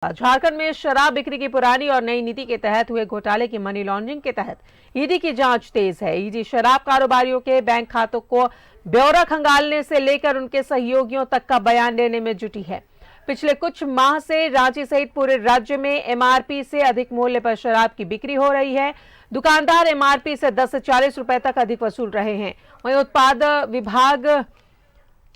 झारखंड में शराब बिक्री की पुरानी और नई नीति के तहत हुए घोटाले की मनी लॉन्ड्रिंग के तहत ईडी की जांच तेज है। ईडी शराब कारोबारियों के बैंक खातों को ब्यौरा खंगालने से लेकर उनके सहयोगियों तक का बयान लेने में जुटी है। पिछले कुछ माह से रांची सहित पूरे राज्य में एमआरपी से अधिक मूल्य पर शराब की बिक्री हो रही है। दुकानदार एमआरपी से 10 से 40 रुपए तक अधिक वसूल रहे हैं। वहीं उत्पाद विभाग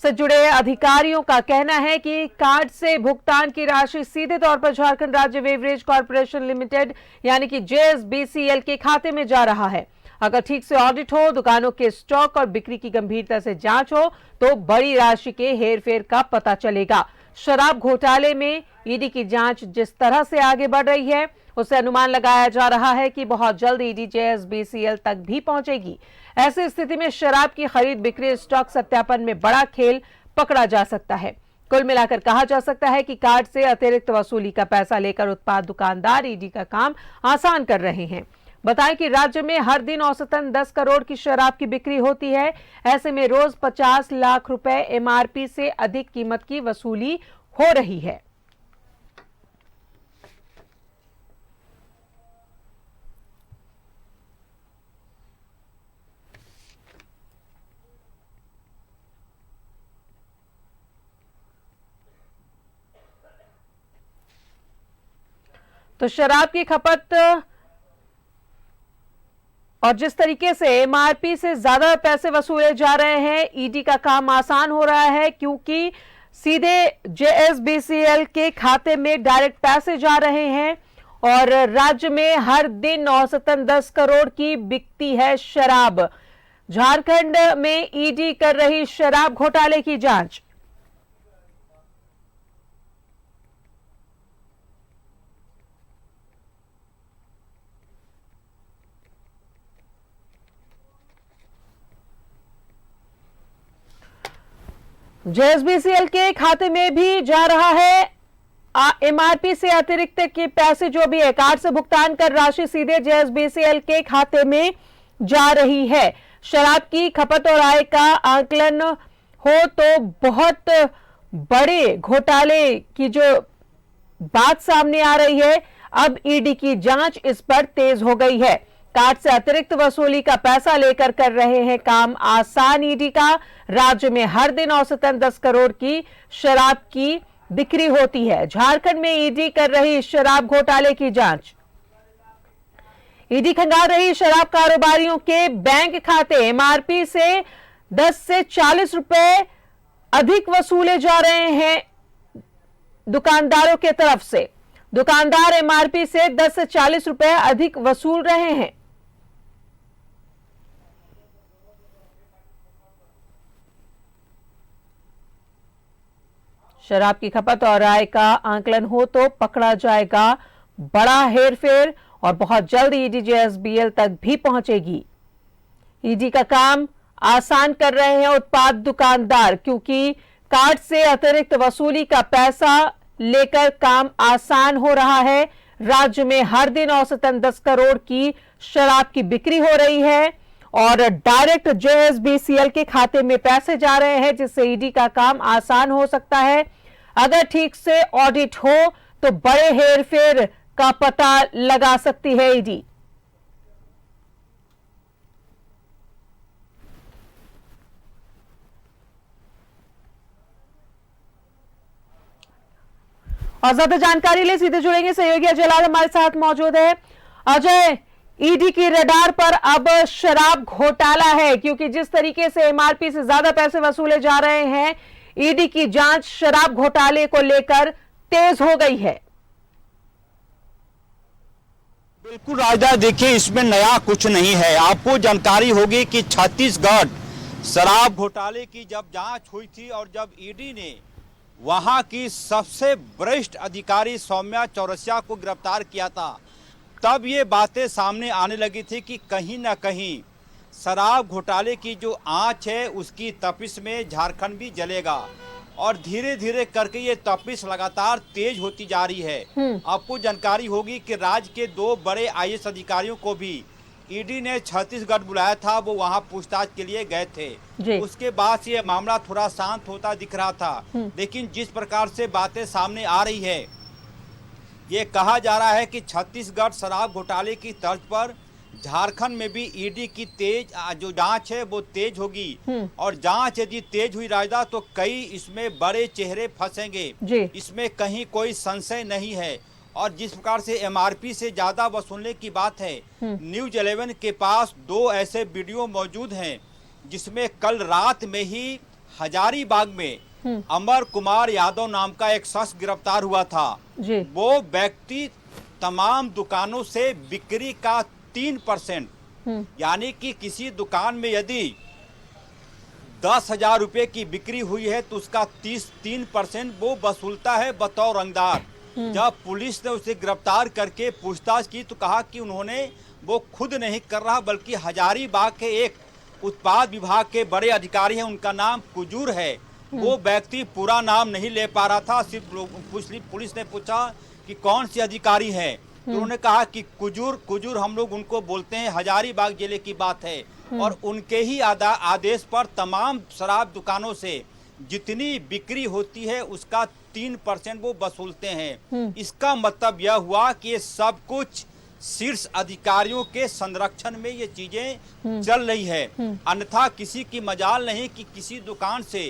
से जुड़े अधिकारियों का कहना है कि कार्ड से भुगतान की राशि सीधे तौर पर झारखंड राज्य बेवरेज कॉर्पोरेशन लिमिटेड यानी कि जेएसबीसीएल के खाते में जा रहा है। अगर ठीक से ऑडिट हो, दुकानों के स्टॉक और बिक्री की गंभीरता से जांच हो तो बड़ी राशि के हेरफेर का पता चलेगा। शराब घोटाले में ईडी की जांच जिस तरह से आगे बढ़ रही है, उससे अनुमान लगाया जा रहा है कि बहुत जल्द ईडी जेएसबीसीएल तक भी पहुंचेगी। ऐसी स्थिति में शराब की खरीद बिक्री स्टॉक सत्यापन में बड़ा खेल पकड़ा जा सकता है। कुल मिलाकर कहा जा सकता है कि कार्ड से अतिरिक्त वसूली का पैसा लेकर उत्पाद दुकानदार ईडी का काम आसान कर रहे हैं। बताएं कि राज्य में हर दिन औसतन 10 करोड़ की शराब की बिक्री होती है। ऐसे में रोज 50 लाख रुपए एमआरपी से अधिक कीमत की वसूली हो रही है। तो शराब की खपत और जिस तरीके से एमआरपी से ज्यादा पैसे वसूले जा रहे हैं, ईडी का काम आसान हो रहा है क्योंकि सीधे जेएसबीसीएल के खाते में डायरेक्ट पैसे जा रहे हैं और राज्य में हर दिन औसतन 10 करोड़ की बिकती है शराब। झारखंड में ईडी कर रही शराब घोटाले की जांच। जेएसबीसीएल के खाते में भी जा रहा है एमआरपी से अतिरिक्त के पैसे, जो भी है कार्ड से भुगतान कर राशि सीधे जेएसबीसीएल के खाते में जा रही है। शराब की खपत और आय का आकलन हो तो बहुत बड़े घोटाले की जो बात सामने आ रही है, अब ईडी की जांच इस पर तेज हो गई है। कार्ड से अतिरिक्त वसूली का पैसा लेकर कर रहे हैं काम आसान ईडी का। राज्य में हर दिन औसतन 10 करोड़ की शराब की बिक्री होती है। झारखंड में ईडी कर रही शराब घोटाले की जांच। ईडी खंगाल रही शराब कारोबारियों के बैंक खाते एमआरपी से 10 से 40 रुपए अधिक वसूले जा रहे हैं दुकानदारों के तरफ से। दुकानदार एमआरपी से 10 से 40 रुपए अधिक वसूल रहे हैं। शराब की खपत और आय का आकलन हो तो पकड़ा जाएगा बड़ा हेरफेर और बहुत जल्द ईडी जेएसबीएल तक भी पहुंचेगी। ईडी का काम आसान कर रहे हैं उत्पाद दुकानदार क्योंकि कार्ड से अतिरिक्त वसूली का पैसा लेकर काम आसान हो रहा है। राज्य में हर दिन औसतन 10 करोड़ की शराब की बिक्री हो रही है और डायरेक्ट जेएसबीसीएल के खाते में पैसे जा रहे हैं, जिससे ईडी का काम आसान हो सकता है। अगर ठीक से ऑडिट हो तो बड़े हेरफेर का पता लगा सकती है ईडी। और ज्यादा जानकारी लिए सीधे जुड़ेंगे सहयोगी अजय लाल हमारे साथ मौजूद है। अजय, ईडी की रडार पर अब शराब घोटाला है क्योंकि जिस तरीके से एमआरपी से ज्यादा पैसे वसूले जा रहे हैं, ईडी की जांच शराब घोटाले को लेकर तेज हो गई है। बिल्कुल राजा, देखिए इसमें नया कुछ नहीं है। आपको जानकारी होगी कि छत्तीसगढ़ शराब घोटाले की जब जांच हुई थी और जब ईडी ने वहां की सबसे वरिष्ठ अधिकारी सौम्या चौरसिया को गिरफ्तार किया था, तब ये बातें सामने आने लगी थी कि कहीं ना कहीं शराब घोटाले की जो आंच है उसकी तपिश में झारखंड भी जलेगा और धीरे धीरे करके ये तपिश लगातार तेज होती जा रही है। आपको जानकारी होगी कि राज्य के 2 बड़े आईएएस अधिकारियों को भी ईडी ने छत्तीसगढ़ बुलाया था, वो वहां पूछताछ के लिए गए थे। उसके बाद से ये मामला थोड़ा शांत होता दिख रहा था, लेकिन जिस प्रकार से बातें सामने आ रही है ये कहा जा रहा है कि छत्तीसगढ़ शराब घोटाले की तर्ज पर झारखंड में भी ईडी की जो जांच है वो तेज होगी। और जांच यदि तेज हुई राजदा तो कई इसमें बड़े चेहरे फंसेंगे, इसमें कहीं कोई संशय नहीं है। और जिस प्रकार से एमआरपी से ज्यादा वसूलने की बात है, न्यूज 11 के पास 2 ऐसे वीडियो मौजूद हैं जिसमें कल रात में ही हजारीबाग में अमर कुमार यादव नाम का एक शख्स गिरफ्तार हुआ था। वो व्यक्ति तमाम दुकानों से बिक्री का 3%, यानी कि किसी दुकान में यदि 10,000 रुपए की बिक्री हुई है तो उसका 3% वो वसूलता है बतौर रंगदार। जब पुलिस ने उसे गिरफ्तार करके पूछताछ की तो कहा कि उन्होंने वो खुद नहीं कर रहा बल्कि हजारीबाग के एक उत्पाद विभाग के बड़े अधिकारी हैं, उनका नाम कुजूर है। वो व्यक्ति पूरा नाम नहीं ले पा रहा था, सिर्फ पुलिस ने पूछा कि कौन से अधिकारी हैं, तो उन्होंने कहा कि कुजूर हम लोग उनको बोलते हैं, हजारीबाग जिले की बात है। और उनके ही आदेश पर तमाम शराब दुकानों से जितनी बिक्री होती है उसका 3% वो वसूलते हैं। इसका मतलब यह हुआ कि ये सब कुछ शीर्ष अधिकारियों के संरक्षण में ये चीजें चल रही है। अन्यथा किसी की मजाल नहीं कि किसी दुकान से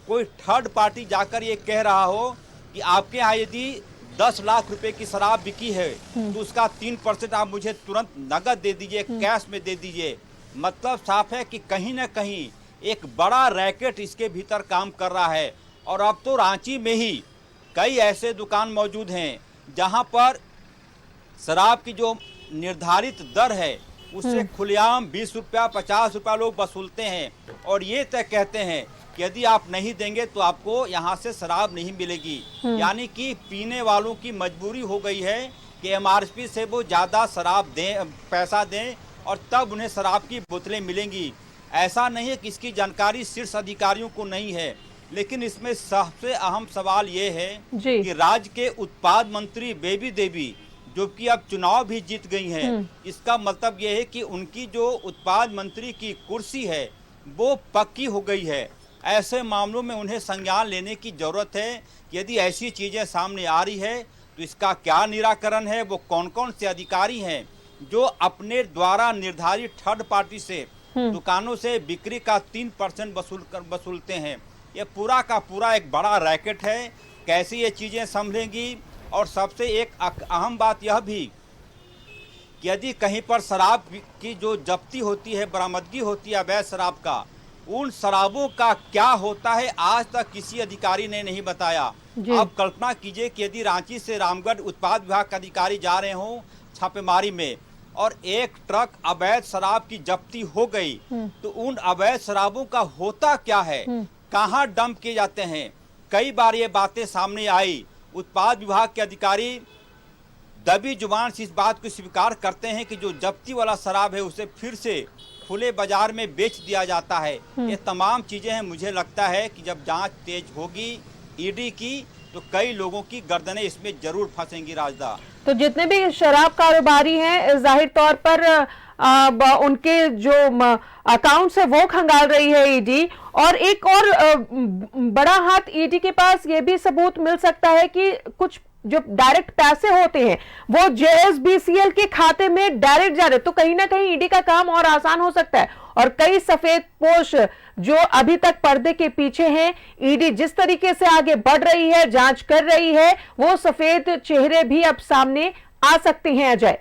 कोई थर्ड पार्टी जाकर ये कह रहा हो कि आपके यहाँ यदि 10 लाख रुपए की शराब बिकी है तो उसका 3% आप मुझे तुरंत नगद दे दीजिए, कैश में दे दीजिए। मतलब साफ है कि कहीं ना कहीं एक बड़ा रैकेट इसके भीतर काम कर रहा है। और अब तो रांची में ही कई ऐसे दुकान मौजूद हैं जहां पर शराब की जो निर्धारित दर है उससे खुलेआम 20 रुपया 50 रुपया लोग वसूलते हैं और ये तय कहते हैं कि यदि आप नहीं देंगे तो आपको यहाँ से शराब नहीं मिलेगी। यानी कि पीने वालों की मजबूरी हो गई है कि एमआरपी से वो ज़्यादा शराब दें, पैसा दें और तब उन्हें शराब की बोतलें मिलेंगी। ऐसा नहीं है कि इसकी जानकारी शीर्ष अधिकारियों को नहीं है, लेकिन इसमें सबसे अहम सवाल ये है कि राज्य के उत्पाद मंत्री बेबी देवी जो कि अब चुनाव भी जीत गई हैं, इसका मतलब ये है कि उनकी जो उत्पाद मंत्री की कुर्सी है वो पक्की हो गई है। ऐसे मामलों में उन्हें संज्ञान लेने की जरूरत है। यदि ऐसी चीजें सामने आ रही है तो इसका क्या निराकरण है, वो कौन कौन से अधिकारी हैं जो अपने द्वारा निर्धारित थर्ड पार्टी से दुकानों से बिक्री का 3% वसूलते हैं। ये पूरा का पूरा एक बड़ा रैकेट है। कैसे ये चीजें संभलेंगी? और सबसे एक अहम बात यह भी कि यदि कहीं पर शराब की जो जब्ती होती है, बरामदगी होती है अवैध शराब का, उन शराबों का क्या होता है आज तक किसी अधिकारी ने नहीं बताया। अब कल्पना कीजिए कि यदि रांची से रामगढ़ उत्पाद विभाग के अधिकारी जा रहे हों छापेमारी में और एक ट्रक अवैध शराब की जब्ती हो गई तो उन अवैध शराबों का होता क्या है, कहाँ डंप किए जाते हैं। कई बार ये बातें सामने आई। उत्पाद विभाग के अधिकारी दबी जुबान से इस बात को स्वीकार करते हैं कि जो जब्ती वाला शराब है उसे फिर से खुले बाजार में बेच दिया जाता है। ये तमाम चीजें हैं। मुझे लगता है कि जब जांच तेज होगी ईडी की तो कई लोगों की गर्दनें इसमें जरूर फंसेंगी। राजदा, तो जितने भी शराब कारोबारी हैं जाहिर तौर पर उनके जो अकाउंट्स है वो खंगाल रही है ईडी। और एक और बड़ा हाथ ईडी के पास ये भी सबूत मिल सकता है कि कुछ जो डायरेक्ट पैसे होते हैं वो जेएसबीसीएल के खाते में डायरेक्ट जा रहे, तो कहीं ना कहीं ईडी का काम और आसान हो सकता है। और कई सफेद पोश जो अभी तक पर्दे के पीछे हैं, ईडी जिस तरीके से आगे बढ़ रही है, जांच कर रही है, वो सफेद चेहरे भी अब सामने आ सकते हैं। अजय,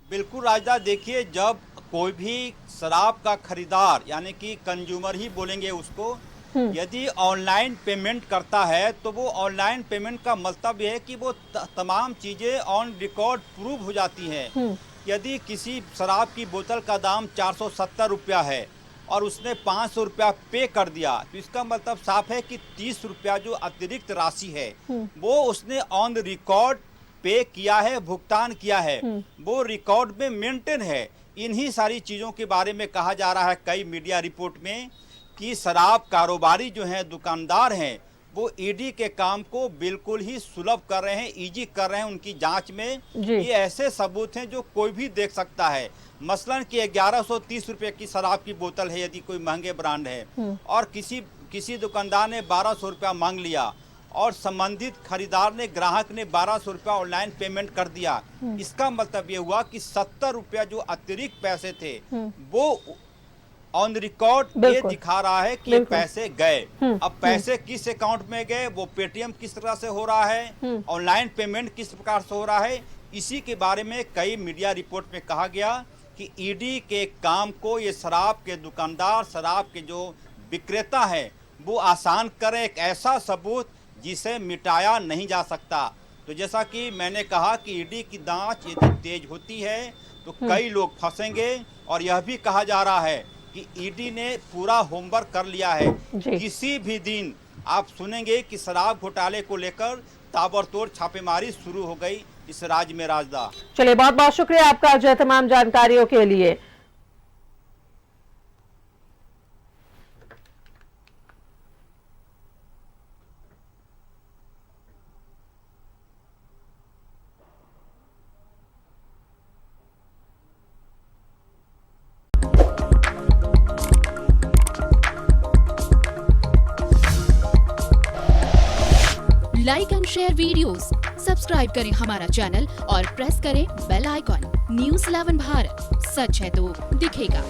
बिल्कुल राजदा, देखिए जब कोई भी शराब का खरीदार यानी कि कंज्यूमर ही बोलेंगे उसको, यदि ऑनलाइन पेमेंट करता है तो वो ऑनलाइन पेमेंट का मतलब यह है कि वो तमाम चीजें ऑन रिकॉर्ड प्रूव हो जाती हैं। यदि किसी शराब की बोतल का दाम 470 रुपया है और उसने 500 रुपया पे कर दिया तो इसका मतलब साफ है कि 30 रुपया जो अतिरिक्त राशि है वो उसने ऑन रिकॉर्ड पे किया है, भुगतान किया है, वो रिकॉर्ड में मेंटेन है। इन्हीं सारी चीजों के बारे में कहा जा रहा है कई मीडिया रिपोर्ट में कि शराब कारोबारी जो हैं, दुकानदार हैं, वो ईडी के काम को बिल्कुल ही सुलभ कर रहे हैं, इजी कर रहे हैं उनकी जांच में। ये ऐसे सबूत हैं जो कोई भी देख सकता है। मसलन कि 1130 रुपए की शराब की बोतल है यदि कोई महंगे ब्रांड है और किसी दुकानदार ने 1200 रुपया मांग लिया और संबंधित खरीदार ने, ग्राहक ने 1200 रुपया ऑनलाइन पेमेंट कर दिया। इसका मतलब ये हुआ कि 70 रुपया जो अतिरिक्त पैसे थे वो ऑन रिकॉर्ड ये बिल्कुल। दिखा रहा है कि ये बिल्कुल। पैसे गए। अब पैसे किस अकाउंट में गए, वो पेटीएम किस तरह से हो रहा है, ऑनलाइन पेमेंट किस प्रकार से हो रहा है, इसी के बारे में कई मीडिया रिपोर्ट में कहा गया कि ईडी के काम को ये शराब के दुकानदार, शराब के जो विक्रेता है वो आसान करें, एक ऐसा सबूत जिसे मिटाया नहीं जा सकता। तो जैसा कि मैंने कहा कि ईडी की जांच यदि तेज होती है तो कई लोग फंसेंगे, और यह भी कहा जा रहा है कि ईडी ने पूरा होमवर्क कर लिया है। जी। किसी भी दिन आप सुनेंगे कि शराब घोटाले को लेकर ताबड़तोड़ छापेमारी शुरू हो गई इस राज्य में। राजदा, चलिए, बहुत बहुत शुक्रिया आपका जो तमाम जानकारियों के लिए। Like and share videos, subscribe करें हमारा चैनल और प्रेस करें बेल आइकॉन। न्यूज़ 11 भारत, सच है तो दिखेगा।